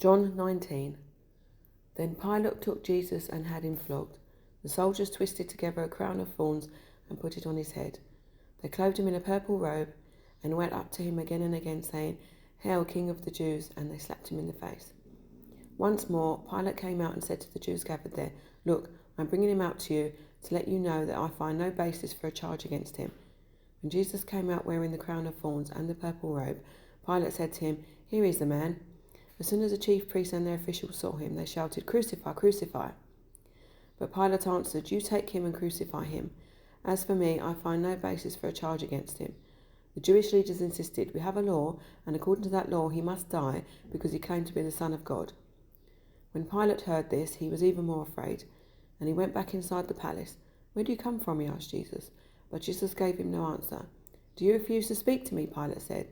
John 19. Then Pilate took Jesus and had him flogged. The soldiers twisted together a crown of thorns and put it on his head. They clothed him in a purple robe and went up to him again and again, saying, "Hail, King of the Jews!" And they slapped him in the face. Once more, Pilate came out and said to the Jews gathered there, "Look, I'm bringing him out to you to let you know that I find no basis for a charge against him." When Jesus came out wearing the crown of thorns and the purple robe, Pilate said to him, "Here is the man." As soon as the chief priests and their officials saw him, they shouted, "Crucify, crucify." But Pilate answered, "You take him and crucify him. As for me, I find no basis for a charge against him." The Jewish leaders insisted, "We have a law, and according to that law he must die because he claimed to be the Son of God." When Pilate heard this, he was even more afraid, and he went back inside the palace. "Where do you come from?" he asked Jesus. But Jesus gave him no answer. "Do you refuse to speak to me?" Pilate said.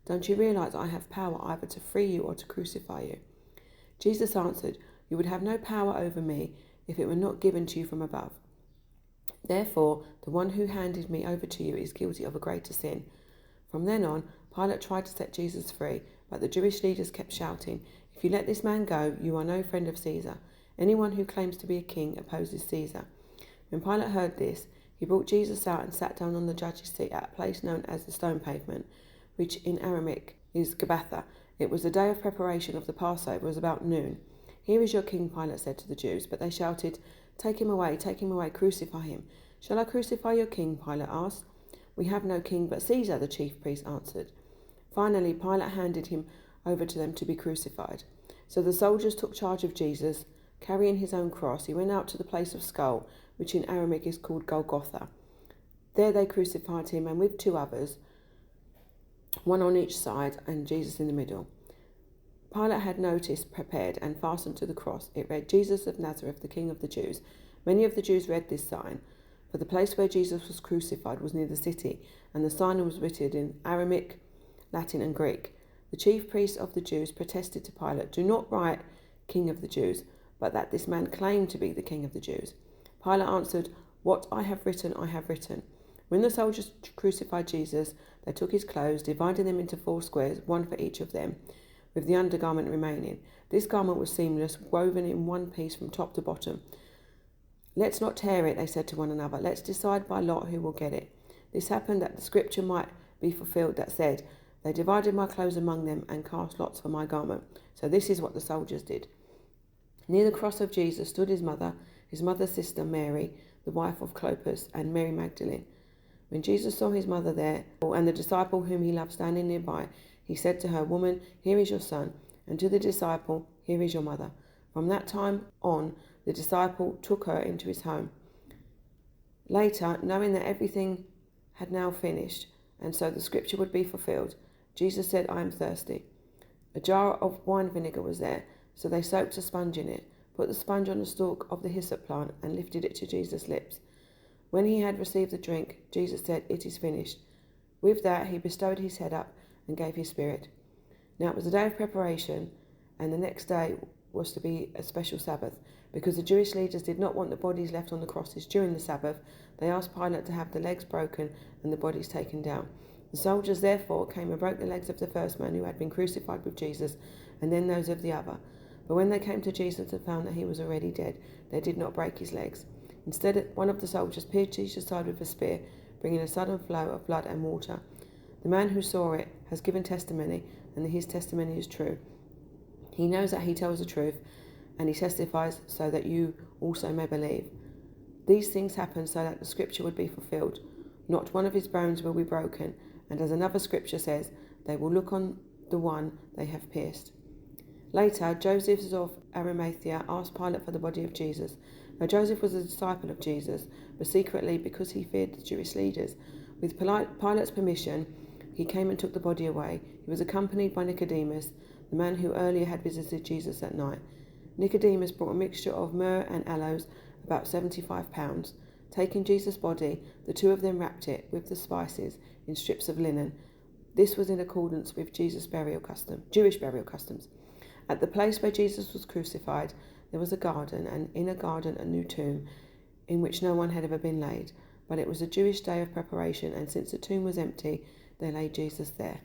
"Don't you realize I have power either to free you or to crucify you?" Jesus answered, "You would have no power over me if it were not given to you from above. Therefore, the one who handed me over to you is guilty of a greater sin." From then on, Pilate tried to set Jesus free, but the Jewish leaders kept shouting, "If you let this man go, you are no friend of Caesar. Anyone who claims to be a king opposes Caesar." When Pilate heard this, he brought Jesus out and sat down on the judge's seat at a place known as the Stone Pavement, which in Aramaic is Gabbatha. It was the day of preparation of the Passover. It was about noon. "Here is your king," Pilate said to the Jews, but they shouted, take him away, crucify him." "Shall I crucify your king?" Pilate asked. "We have no king but Caesar," the chief priest answered. Finally, Pilate handed him over to them to be crucified. So the soldiers took charge of Jesus. Carrying his own cross, he went out to the place of skull, which in Aramaic is called Golgotha. There they crucified him, and with two others, one on each side and Jesus in the middle. Pilate had notice prepared and fastened to the cross. It read, "Jesus of Nazareth, the King of the Jews." Many of the Jews read this sign, for the place where Jesus was crucified was near the city, and the sign was written in Aramaic, Latin and Greek. The chief priests of the Jews protested to Pilate, "Do not write King of the Jews, but that this man claimed to be the King of the Jews." Pilate answered, "What I have written, I have written." When the soldiers crucified Jesus, they took his clothes, dividing them into 4 squares, one for each of them, with the undergarment remaining. This garment was seamless, woven in one piece from top to bottom. "Let's not tear it," they said to one another. "Let's decide by lot who will get it." This happened that the scripture might be fulfilled that said, "They divided my clothes among them and cast lots for my garment." So this is what the soldiers did. Near the cross of Jesus stood his mother's sister Mary, the wife of Clopas, and Mary Magdalene. When Jesus saw his mother there, and the disciple whom he loved standing nearby, he said to her, "Woman, here is your son," and to the disciple, "Here is your mother." From that time on, the disciple took her into his home. Later, knowing that everything had now finished, and so the scripture would be fulfilled, Jesus said, "I am thirsty." A jar of wine vinegar was there, so they soaked a sponge in it, put the sponge on the stalk of the hyssop plant, and lifted it to Jesus' lips. When he had received the drink, Jesus said, "It is finished." With that, he bestowed his head up and gave his spirit. Now it was the day of preparation, and the next day was to be a special Sabbath. Because the Jewish leaders did not want the bodies left on the crosses during the Sabbath, they asked Pilate to have the legs broken and the bodies taken down. The soldiers therefore came and broke the legs of the first man who had been crucified with Jesus, and then those of the other. But when they came to Jesus and found that he was already dead, they did not break his legs. Instead, one of the soldiers pierced Jesus' side with a spear, bringing a sudden flow of blood and water. The man who saw it has given testimony, and his testimony is true. He knows that he tells the truth, and he testifies so that you also may believe. These things happened so that the scripture would be fulfilled. Not one of his bones will be broken, and as another scripture says, they will look on the one they have pierced. Later, Joseph of Arimathea asked Pilate for the body of Jesus. Now Joseph was a disciple of Jesus, but secretly because he feared the Jewish leaders. With Pilate's permission, he came and took the body away. He was accompanied by Nicodemus, the man who earlier had visited Jesus at night. Nicodemus brought a mixture of myrrh and aloes, about 75 pounds. Taking Jesus' body, the two of them wrapped it, with the spices, in strips of linen. This was in accordance with Jewish burial customs. At the place where Jesus was crucified, there was a garden, and in a garden a new tomb, in which no one had ever been laid. But it was a Jewish day of preparation, and since the tomb was empty, they laid Jesus there.